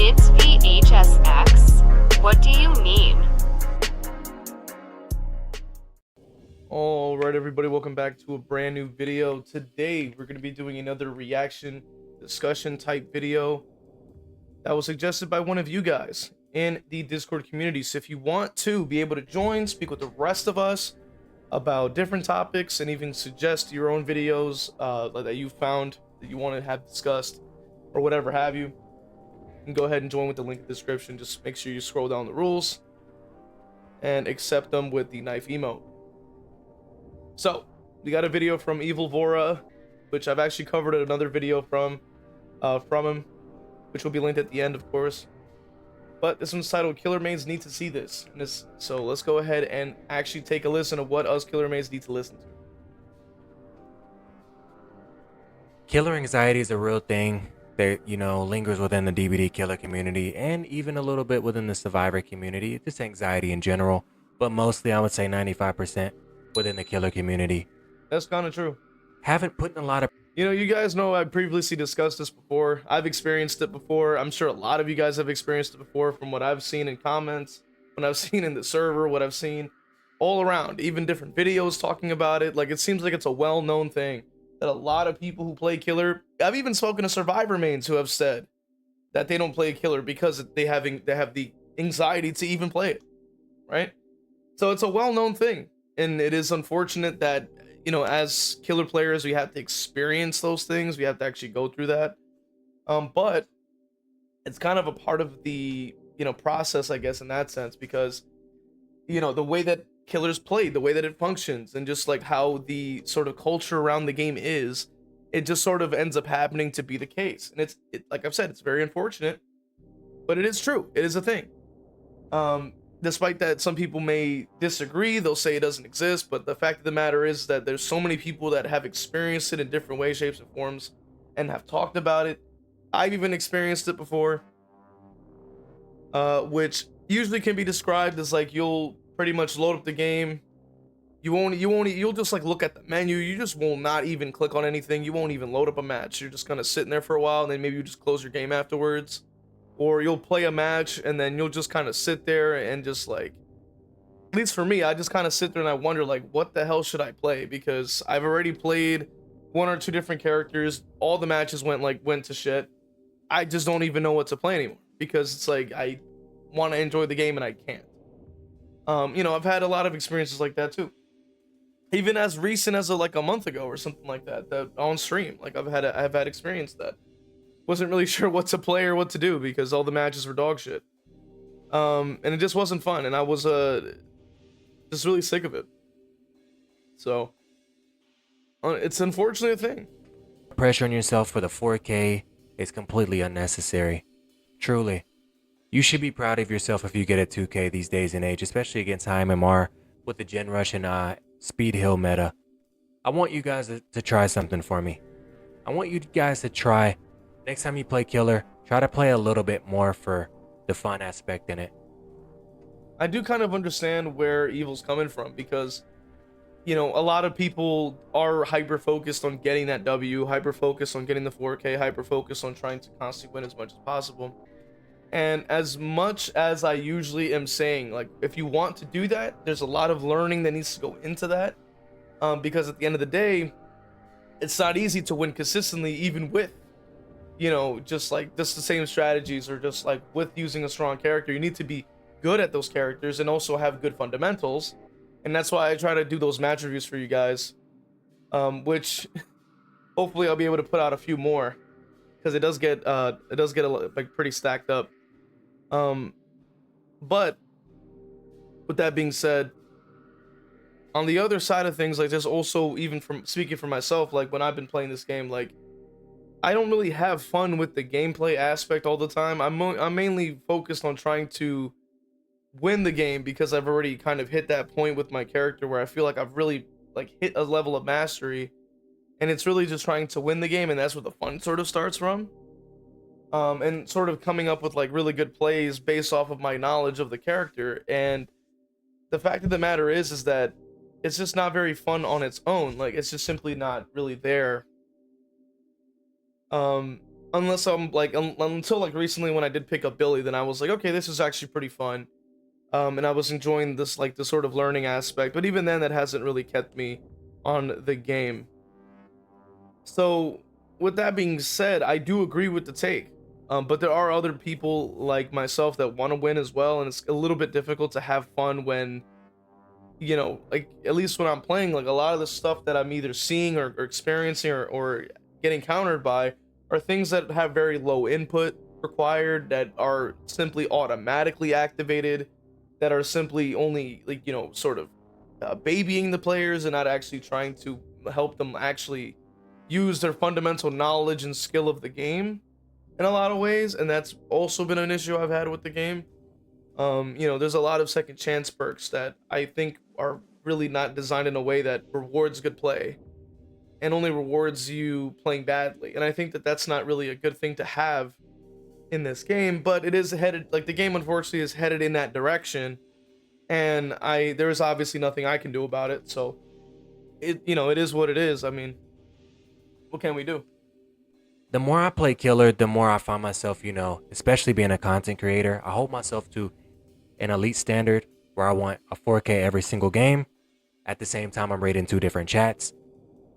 It's v.h.s.x. What do you mean? Alright everybody, welcome back to a brand new video. Today we're going to be doing another reaction discussion type video that was suggested by one of you guys in the Discord community. So if you want to be able to join, speak with the rest of us about different topics, and even suggest your own videos that you found that you want to have discussed or whatever have you, can go ahead and join with the link in the description. Just make sure you scroll down the rules and accept them with the knife emote. So we got a video from Evilvora, which I've actually covered another video from him, which will be linked at the end, of course. But this one's titled "Killer Mains Need to See This." So let's go ahead and actually take a listen of what us killer mains need to listen to. Killer anxiety is a real thing that, lingers within the DVD killer community and even a little bit within the survivor community. Just anxiety in general, but mostly I would say 95% within the killer community. That's kind of true. Haven't put in a lot of... You guys know I previously discussed this before. I've experienced it before. I'm sure a lot of you guys have experienced it before, from what I've seen in comments, what I've seen in the server, what I've seen all around, even different videos talking about it. Like, it seems like it's a well-known thing that a lot of people who play killer, I've even spoken to survivor mains who have said that they don't play killer because they have the anxiety to even play it, right? So it's a well-known thing, and it is unfortunate that, as killer players, we have to experience those things. We have to actually go through that. But it's kind of a part of the, process, I guess, in that sense, because, the way that killers play, the way that it functions, and just like how the sort of culture around the game is, it just sort of ends up happening to be the case. And it's like I've said, it's very unfortunate, but it is true. It is a thing. Despite that, some people may disagree. They'll say it doesn't exist, but the fact of the matter is that there's so many people that have experienced it in different ways, shapes, and forms, and have talked about it. I've even experienced it before, which usually can be described as like, you'll pretty much load up the game. You'll just like look at the menu. You just will not even click on anything. You won't even load up a match. You're just kind of sitting there for a while, and then maybe you just close your game afterwards. Or you'll play a match and then you'll just kind of sit there and just like, at least for me, I just kind of sit there and I wonder, like, what the hell should I play? Because I've already played one or two different characters. All the matches went to shit. I just don't even know what to play anymore, because it's like I want to enjoy the game and I can't. I've had a lot of experiences like that too. Even as recent as like a month ago or something like that, on stream, like I've had experience that. Wasn't really sure what to play or what to do because all the matches were dog shit. And it just wasn't fun, and I was just really sick of it. So it's unfortunately a thing. Pressure on yourself for the 4K is completely unnecessary. Truly. You should be proud of yourself if you get a 2K these days and age, especially against high MMR with the Gen Rush and Speed Hill meta. I want you guys to try something for me. I want you guys to try, next time you play killer, try to play a little bit more for the fun aspect in it. I do kind of understand where Evil's coming from, because, a lot of people are hyper-focused on getting that W, hyper-focused on getting the 4K, hyper-focused on trying to constantly win as much as possible. And as much as I usually am saying, like, if you want to do that, there's a lot of learning that needs to go into that. Because at the end of the day, it's not easy to win consistently, even with, just the same strategies, or just like with using a strong character. You need to be good at those characters and also have good fundamentals. And that's why I try to do those match reviews for you guys, which hopefully I'll be able to put out a few more, because it does get pretty stacked up. But with that being said, on the other side of things, like, there's also, even from speaking for myself, like when I've been playing this game, like, I don't really have fun with the gameplay aspect all the time. I'm mainly focused on trying to win the game, because I've already kind of hit that point with my character where I feel like I've really like hit a level of mastery, and it's really just trying to win the game, and that's where the fun sort of starts from. And sort of coming up with like really good plays based off of my knowledge of the character. And the fact of the matter is that it's just not very fun on its own. Like, it's just simply not really there. unless I'm like until like recently when I did pick up Billy, then I was like, okay, this is actually pretty fun. And I was enjoying this like the sort of learning aspect, but even then that hasn't really kept me on the game. So with that being said, I do agree with the take. But there are other people like myself that want to win as well, and it's a little bit difficult to have fun when, you know, like at least when I'm playing, like a lot of the stuff that I'm either seeing or experiencing or getting countered by are things that have very low input required, that are simply automatically activated, that are simply only like, you know, sort of babying the players and not actually trying to help them actually use their fundamental knowledge and skill of the game in a lot of ways. And that's also been an issue I've had with the game. You know, there's a lot of second chance perks that I think are really not designed in a way that rewards good play and only rewards you playing badly. And I think that that's not really a good thing to have in this game, but it is headed, like the game unfortunately is headed in that direction, and there is obviously nothing I can do about it. So it, you know, it is what it is. I mean, what can we do? The more I play killer, the more I find myself, you know, especially being a content creator, I hold myself to an elite standard where I want a 4K every single game. At the same time, I'm rating 2 different chats.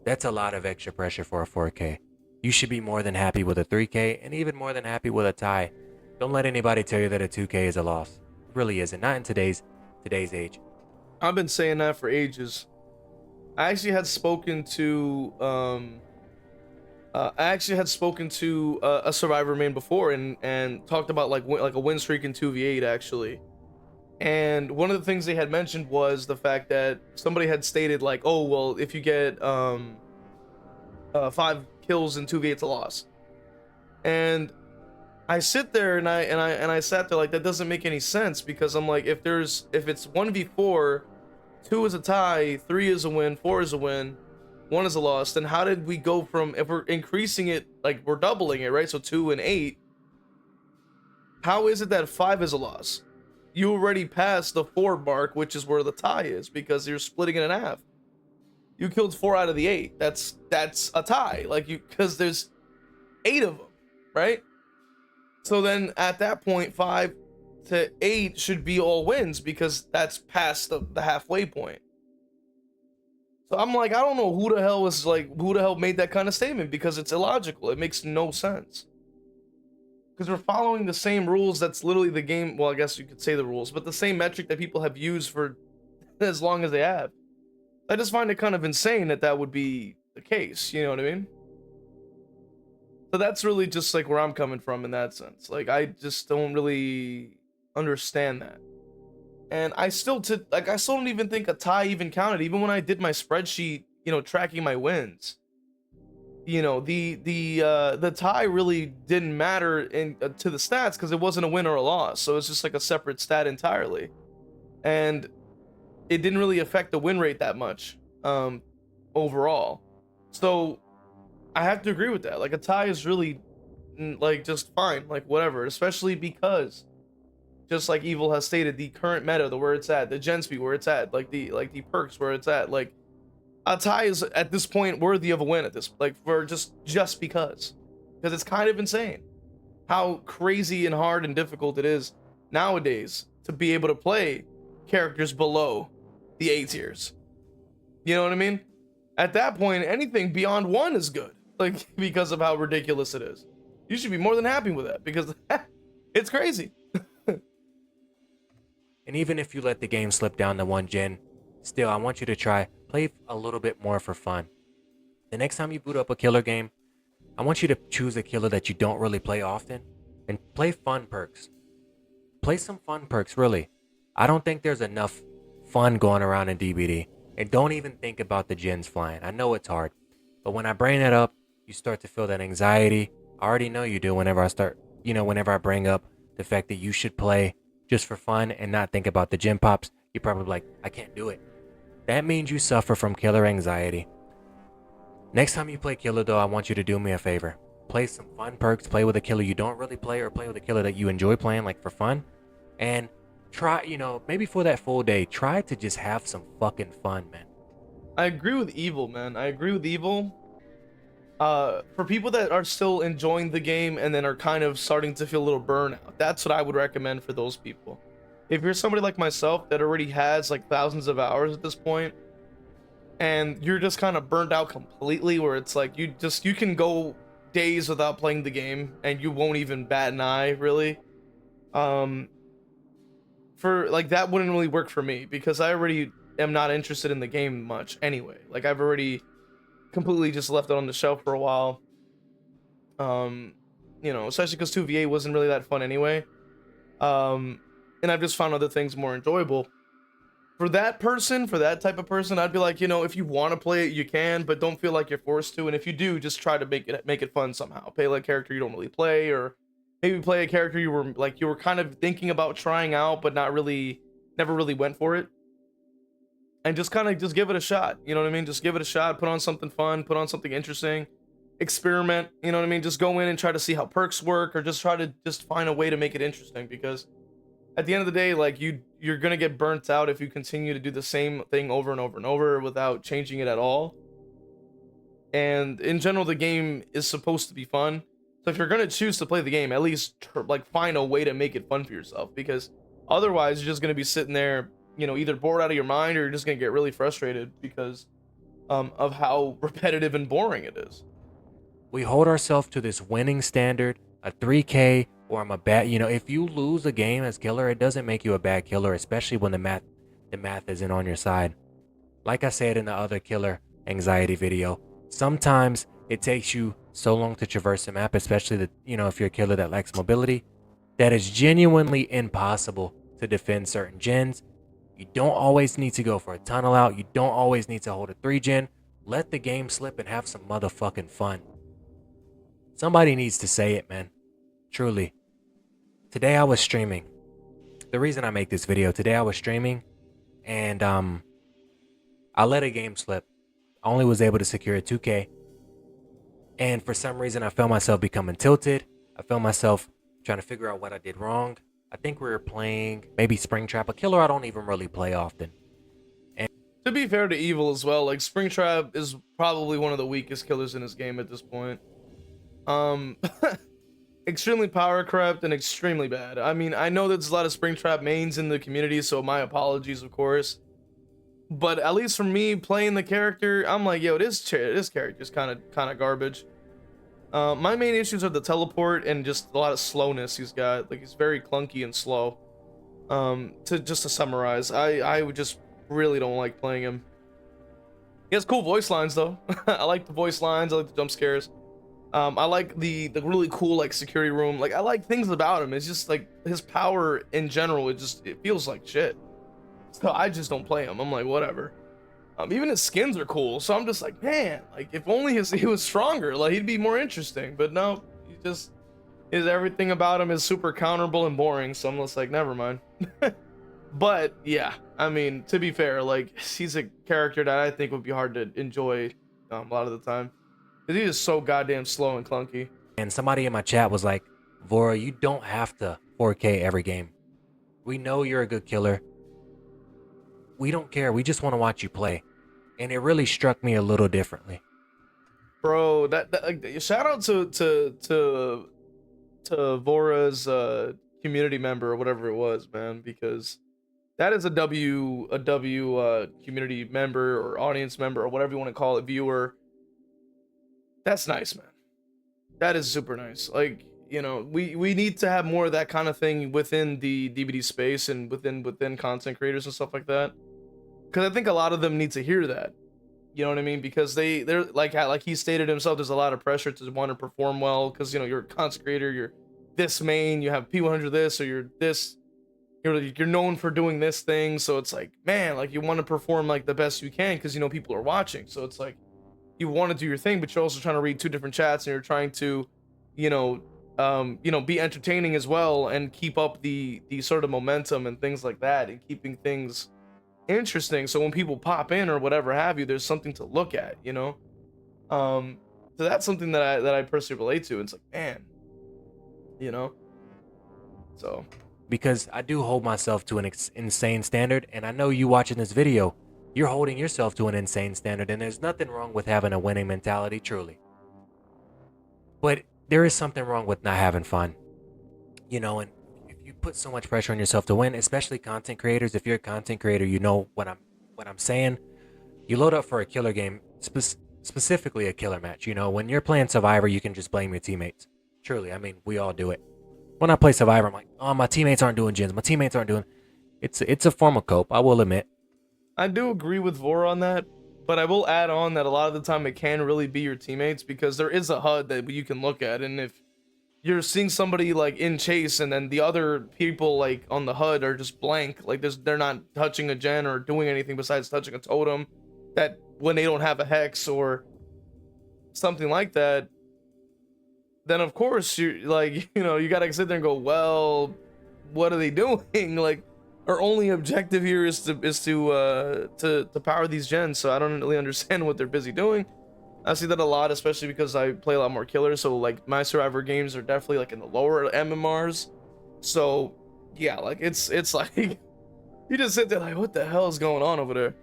That's a lot of extra pressure for a 4K. You should be more than happy with a 3K and even more than happy with a tie. Don't let anybody tell you that a 2K is a loss. It really isn't. Not in today's age. I've been saying that for ages. I actually had spoken to a survivor main before and talked about like a win streak in 2v8 actually. And one of the things they had mentioned was the fact that somebody had stated like, oh well, if you get 5 kills in 2v8, it's a loss. And I sit there and I sat there like, that doesn't make any sense, because I'm like, if it's 1v4, 2 is a tie, 3 is a win, 4 is a win, 1 is a loss, then how did we go from, if we're increasing it, like we're doubling it, right? So 2 and 8, how is it that 5 is a loss? You already passed the 4 mark, which is where the tie is, because you're splitting it in half. You killed 4 out of the 8. That's a tie, like because there's 8 of them, right? So then at that point, 5 to 8 should be all wins, because that's past the halfway point. So I'm like, I don't know who the hell made that kind of statement, because it's illogical. It makes no sense. Because we're following the same rules. That's literally the game. Well, I guess you could say the rules, but the same metric that people have used for as long as they have. I just find it kind of insane that would be the case. You know what I mean? So that's really just like where I'm coming from in that sense. Like, I just don't really understand that. And I still don't even think a tie even counted, even when I did my spreadsheet, you know, tracking my wins. You know, the tie really didn't matter to the stats, because it wasn't a win or a loss. So it's just like a separate stat entirely. And it didn't really affect the win rate that much overall. So I have to agree with that. Like, a tie is really like just fine, like whatever, especially because, just like Evil has stated, the current meta, the where it's at, the gen speed where it's at, like the perks where it's at, like a tie is at this point worthy of a win at this, like, for just because it's kind of insane how crazy and hard and difficult it is nowadays to be able to play characters below the A tiers. You know what I mean? At that point, anything beyond 1 is good, like, because of how ridiculous it is. You should be more than happy with that, because it's crazy. And even if you let the game slip down to 1 gen, still, I want you to play a little bit more for fun. The next time you boot up a killer game, I want you to choose a killer that you don't really play often and play fun perks. Play some fun perks, really. I don't think there's enough fun going around in DBD. And don't even think about the gens flying. I know it's hard, but when I bring that up, you start to feel that anxiety. I already know you do whenever I bring up the fact that you should play just for fun and not think about the gen pops. You're probably like, I can't do it. That means you suffer from killer anxiety. Next time you play killer though, I want you to do me a favor. Play some fun perks, play with a killer you don't really play, or play with a killer that you enjoy playing, like for fun. And try, maybe for that full day, try to just have some fucking fun, man. I agree with Evil, man. I agree with Evil. For people that are still enjoying the game and then are kind of starting to feel a little burnout, that's what I would recommend for those people. If you're somebody like myself that already has like thousands of hours at this point, and you're just kind of burned out completely, where it's like you can go days without playing the game and you won't even bat an eye, really. For like, that wouldn't really work for me, because I already am not interested in the game much anyway. Like, I've already completely just left it on the shelf for a while. Especially because 2v8 wasn't really that fun anyway. And I've just found other things more enjoyable. For that type of person, I'd be like, if you want to play it, you can, but don't feel like you're forced to. And if you do, just try to make it fun somehow. Play like a character you don't really play, or maybe play a character you were kind of thinking about trying out, but never really went for it. And just give it a shot. You know what I mean? Just give it a shot. Put on something fun. Put on something interesting. Experiment. You know what I mean? Just go in and try to see how perks work, or just try to find a way to make it interesting. Because at the end of the day, like, you're gonna get burnt out if you continue to do the same thing over and over and over without changing it at all. And in general, the game is supposed to be fun. So if you're gonna choose to play the game, at least find a way to make it fun for yourself. Because otherwise, you're just gonna be sitting there, either bored out of your mind, or you're just gonna get really frustrated because of how repetitive and boring it is. We hold ourselves to this winning standard, a 3K, or I'm a bad. If you lose a game as killer, it doesn't make you a bad killer, especially when the math isn't on your side. Like I said in the other killer anxiety video, sometimes it takes you so long to traverse the map, especially if you're a killer that lacks mobility, that it's genuinely impossible to defend certain gens. You don't always need to go for a tunnel out. You don't always need to hold a 3-gen. Let the game slip and have some motherfucking fun. Somebody needs to say it, man. Truly. Today I was streaming. The reason I make this video, today I was streaming, and I let a game slip. I only was able to secure a 2K. And for some reason I felt myself becoming tilted. I felt myself trying to figure out what I did wrong. I think we were playing maybe Springtrap, a killer I don't even really play often. And to be fair to Evil as well, like, Springtrap is probably one of the weakest killers in this game at this point. Extremely power corrupt and extremely bad. I mean, I know there's a lot of Springtrap mains in the community, so my apologies, of course. But at least for me, playing the character, I'm like, yo, this character's kind of garbage. My main issues are the teleport and just a lot of slowness he's got. Like, he's very clunky and slow. To summarize, I would just really don't like playing him. He has cool voice lines though. I like the voice lines. I like the jump scares. I like the really cool, like, security room. Like, I like things about him. It's just like his power in general. It feels like shit. So I just don't play him. I'm like, whatever. Even his skins are cool. So I'm just like, man, like, if only he was stronger, like, he'd be more interesting. But no, everything about him is super counterable and boring. So I'm just like, never mind. But yeah, I mean, to be fair, like, he's a character that I think would be hard to enjoy a lot of the time. Because he is so goddamn slow and clunky. And somebody in my chat was like, Vora, you don't have to 4K every game. We know you're a good killer. We don't care. We just want to watch you play. And it really struck me a little differently. Bro, that like, shout out to Vora's community member or whatever it was, man, because that is a W community member or audience member or whatever you want to call it, viewer. That's nice, man. That is super nice. Like, we need to have more of that kind of thing within the DVD space and within content creators and stuff like that. Because I think a lot of them need to hear that. You know what I mean? Because they're like he stated himself, there's a lot of pressure to want to perform well. Because you're a content creator, you're this main, you have P100 this, or you're this, you're known for doing this thing. So it's like, man, like, you want to perform like the best you can because people are watching. So it's like, you want to do your thing, but you're also trying to read two different chats, and you're trying to, be entertaining as well and keep up the sort of momentum and things like that, and keeping things interesting. So when people pop in or whatever have you, there's something to look at, So that's something that I personally relate to. It's like, man, so. Because I do hold myself to an insane standard, and I know you watching this video, you're holding yourself to an insane standard, and there's nothing wrong with having a winning mentality, truly. But there is something wrong with not having fun, and if you put so much pressure on yourself to win, especially content creators, if you're a content creator, you know what I'm saying. You load up for a killer game, specifically a killer match. When you're playing Survivor, you can just blame your teammates. Truly, I mean, we all do it. When I play Survivor, I'm like, oh, my teammates aren't doing gens. My teammates aren't doing. It's a form of cope, I will admit. I do agree with Vora on that, but I will add on that a lot of the time it can really be your teammates because there is a HUD that you can look at, and if you're seeing somebody like in chase and then the other people like on the HUD are just blank, like they're not touching a gen or doing anything besides touching a totem, that when they don't have a hex or something like that, then of course you like you gotta sit there and go, well, what are they doing? Like our only objective here is to power these gens, so I don't really understand what they're busy doing. I see that a lot, especially because I play a lot more killers, so like my Survivor games are definitely like in the lower MMRs. So yeah, like it's like you just sit there like, what the hell is going on over there?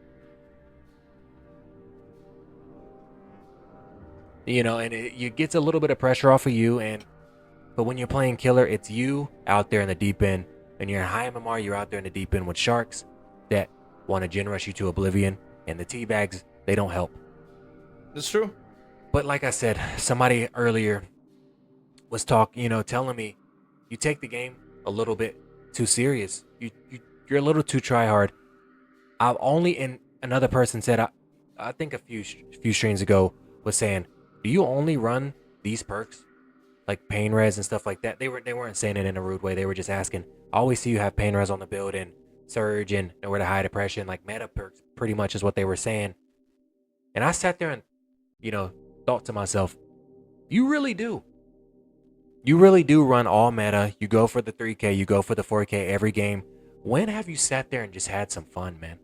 And it gets a little bit of pressure off of you, but when you're playing killer, it's you out there in the deep end. And you're in high MMR, you're out there in the deep end with sharks that want to gen rush you to oblivion, and the teabags, they don't help. It's true. But like I said, somebody earlier was telling me you take the game a little bit too serious. You're a little too try hard. And another person said, I think a few streams ago was saying, do you only run these perks like pain res and stuff like that? They weren't saying it in a rude way. They were just asking. I always see you have pain res on the build and surge and nowhere to hide depression, like meta perks, pretty much is what they were saying. And I sat there and thought to myself, you really do. You really do run all meta. You go for the 3K, you go for the 4K every game. When have you sat there and just had some fun, man?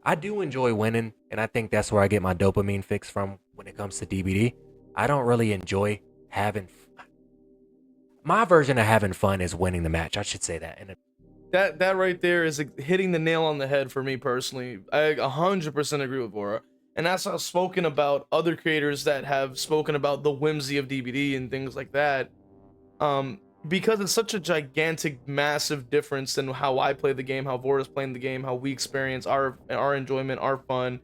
I do enjoy winning, and I think that's where I get my dopamine fix from when it comes to DBD. I don't really enjoy having fun. My version of having fun is winning the match. I should say that. And that right there is hitting the nail on the head for me personally. I 100% agree with Vora. And that's how I've spoken about other creators that have spoken about the whimsy of DBD and things like that. Because it's such a gigantic, massive difference than how I play the game, how Vora's playing the game, how we experience our enjoyment, our fun.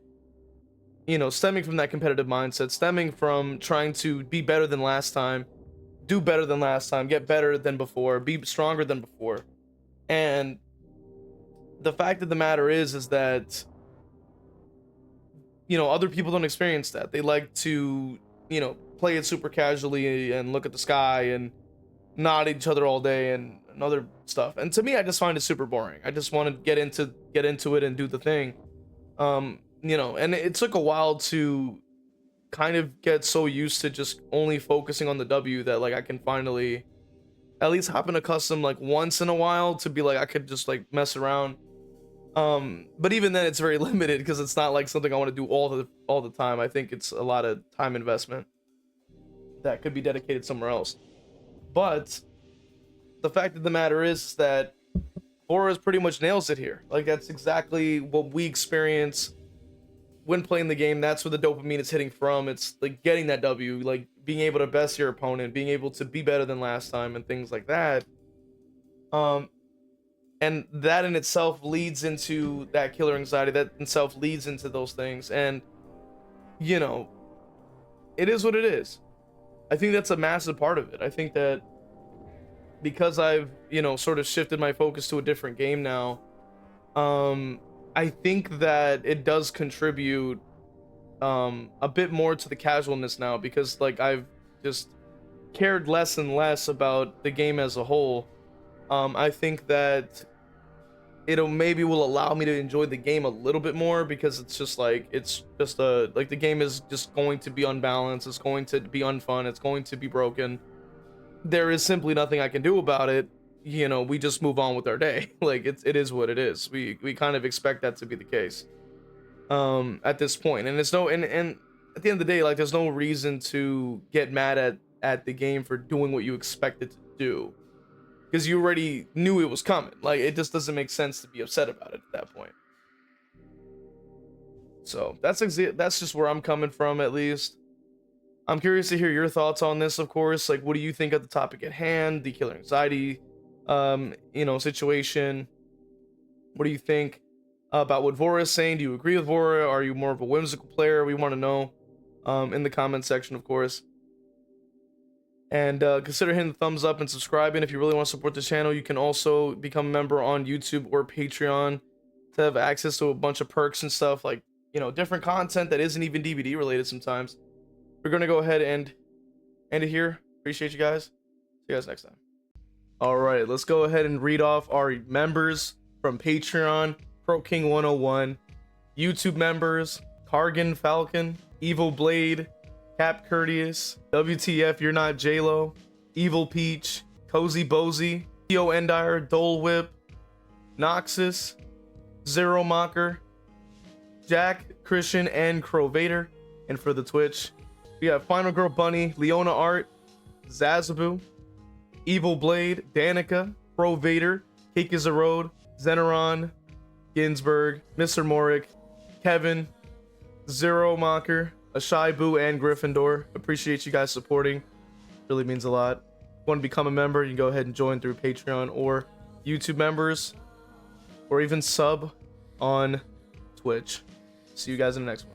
Stemming from that competitive mindset, stemming from trying to be better than last time, do better than last time, get better than before, be stronger than before. And the fact of the matter is that other people don't experience that. They like to play it super casually and look at the sky and nod at each other all day and other stuff. And to me, I just find it super boring. I just want to get into it and do the thing. And it took a while to kind of get so used to just only focusing on the W that like I can finally at least hop in a custom like once in a while to be like I could just like mess around. But even then it's very limited because it's not like something I want to do all the time. I think it's a lot of time investment that could be dedicated somewhere else. But the fact of the matter is that Boras pretty much nails it here. Like that's exactly what we experience when playing the game. That's where the dopamine is hitting from. It's like getting that W, like being able to best your opponent, being able to be better than last time and things like that. And that in itself leads into that killer anxiety. That in itself leads into those things. And it is what it is. I think that's a massive part of it. I think that because I've, sort of shifted my focus to a different game now, I think that it does contribute a bit more to the casualness now because like I've just cared less and less about the game as a whole. I think that maybe will allow me to enjoy the game a little bit more because it's just like the game is just going to be unbalanced, it's going to be unfun, it's going to be broken. There is simply nothing I can do about it. We just move on with our day. Like it is what it is. We kind of expect that to be the case at this point. And it's and at the end of the day, like there's no reason to get mad at the game for doing what you expect it to do. Because you already knew it was coming. Like it just doesn't make sense to be upset about it at that point. So that's just where I'm coming from, at least. I'm curious to hear your thoughts on this, of course. Like, what do you think of the topic at hand, the killer anxiety, situation? What do you think about what Vora is saying? Do you agree with Vora? Are you more of a whimsical player? We want to know in the comment section, of course. And consider hitting the thumbs up and subscribing. If you really want to support the channel, you can also become a member on YouTube or Patreon to have access to a bunch of perks and stuff, like, different content that isn't even DVD related sometimes. We're going to go ahead and end it here. Appreciate you guys. See you guys next time. All right, let's go ahead and read off our members from Patreon. Pro King 101, YouTube members, Cargan Falcon, Evil Blade, Cap Courteous, WTF You're Not J-Lo, Evil Peach, Cozy Bozy, Theo Endire, Dole Whip, Noxus, Zero Mocker, Jack, Christian, and Crow Vader. And for the Twitch, we have Final Girl Bunny, Leona Art, Zazabu, Evil Blade, Danica, Crow Vader, Cake is a Road, Zeneron, Ginsburg, Mr. Morik, Kevin, Zero Mocker, Ashai Boo, and Gryffindor. Appreciate you guys supporting. Really means a lot. If you want to become a member, you can go ahead and join through Patreon or YouTube members, or even sub on Twitch. See you guys in the next one.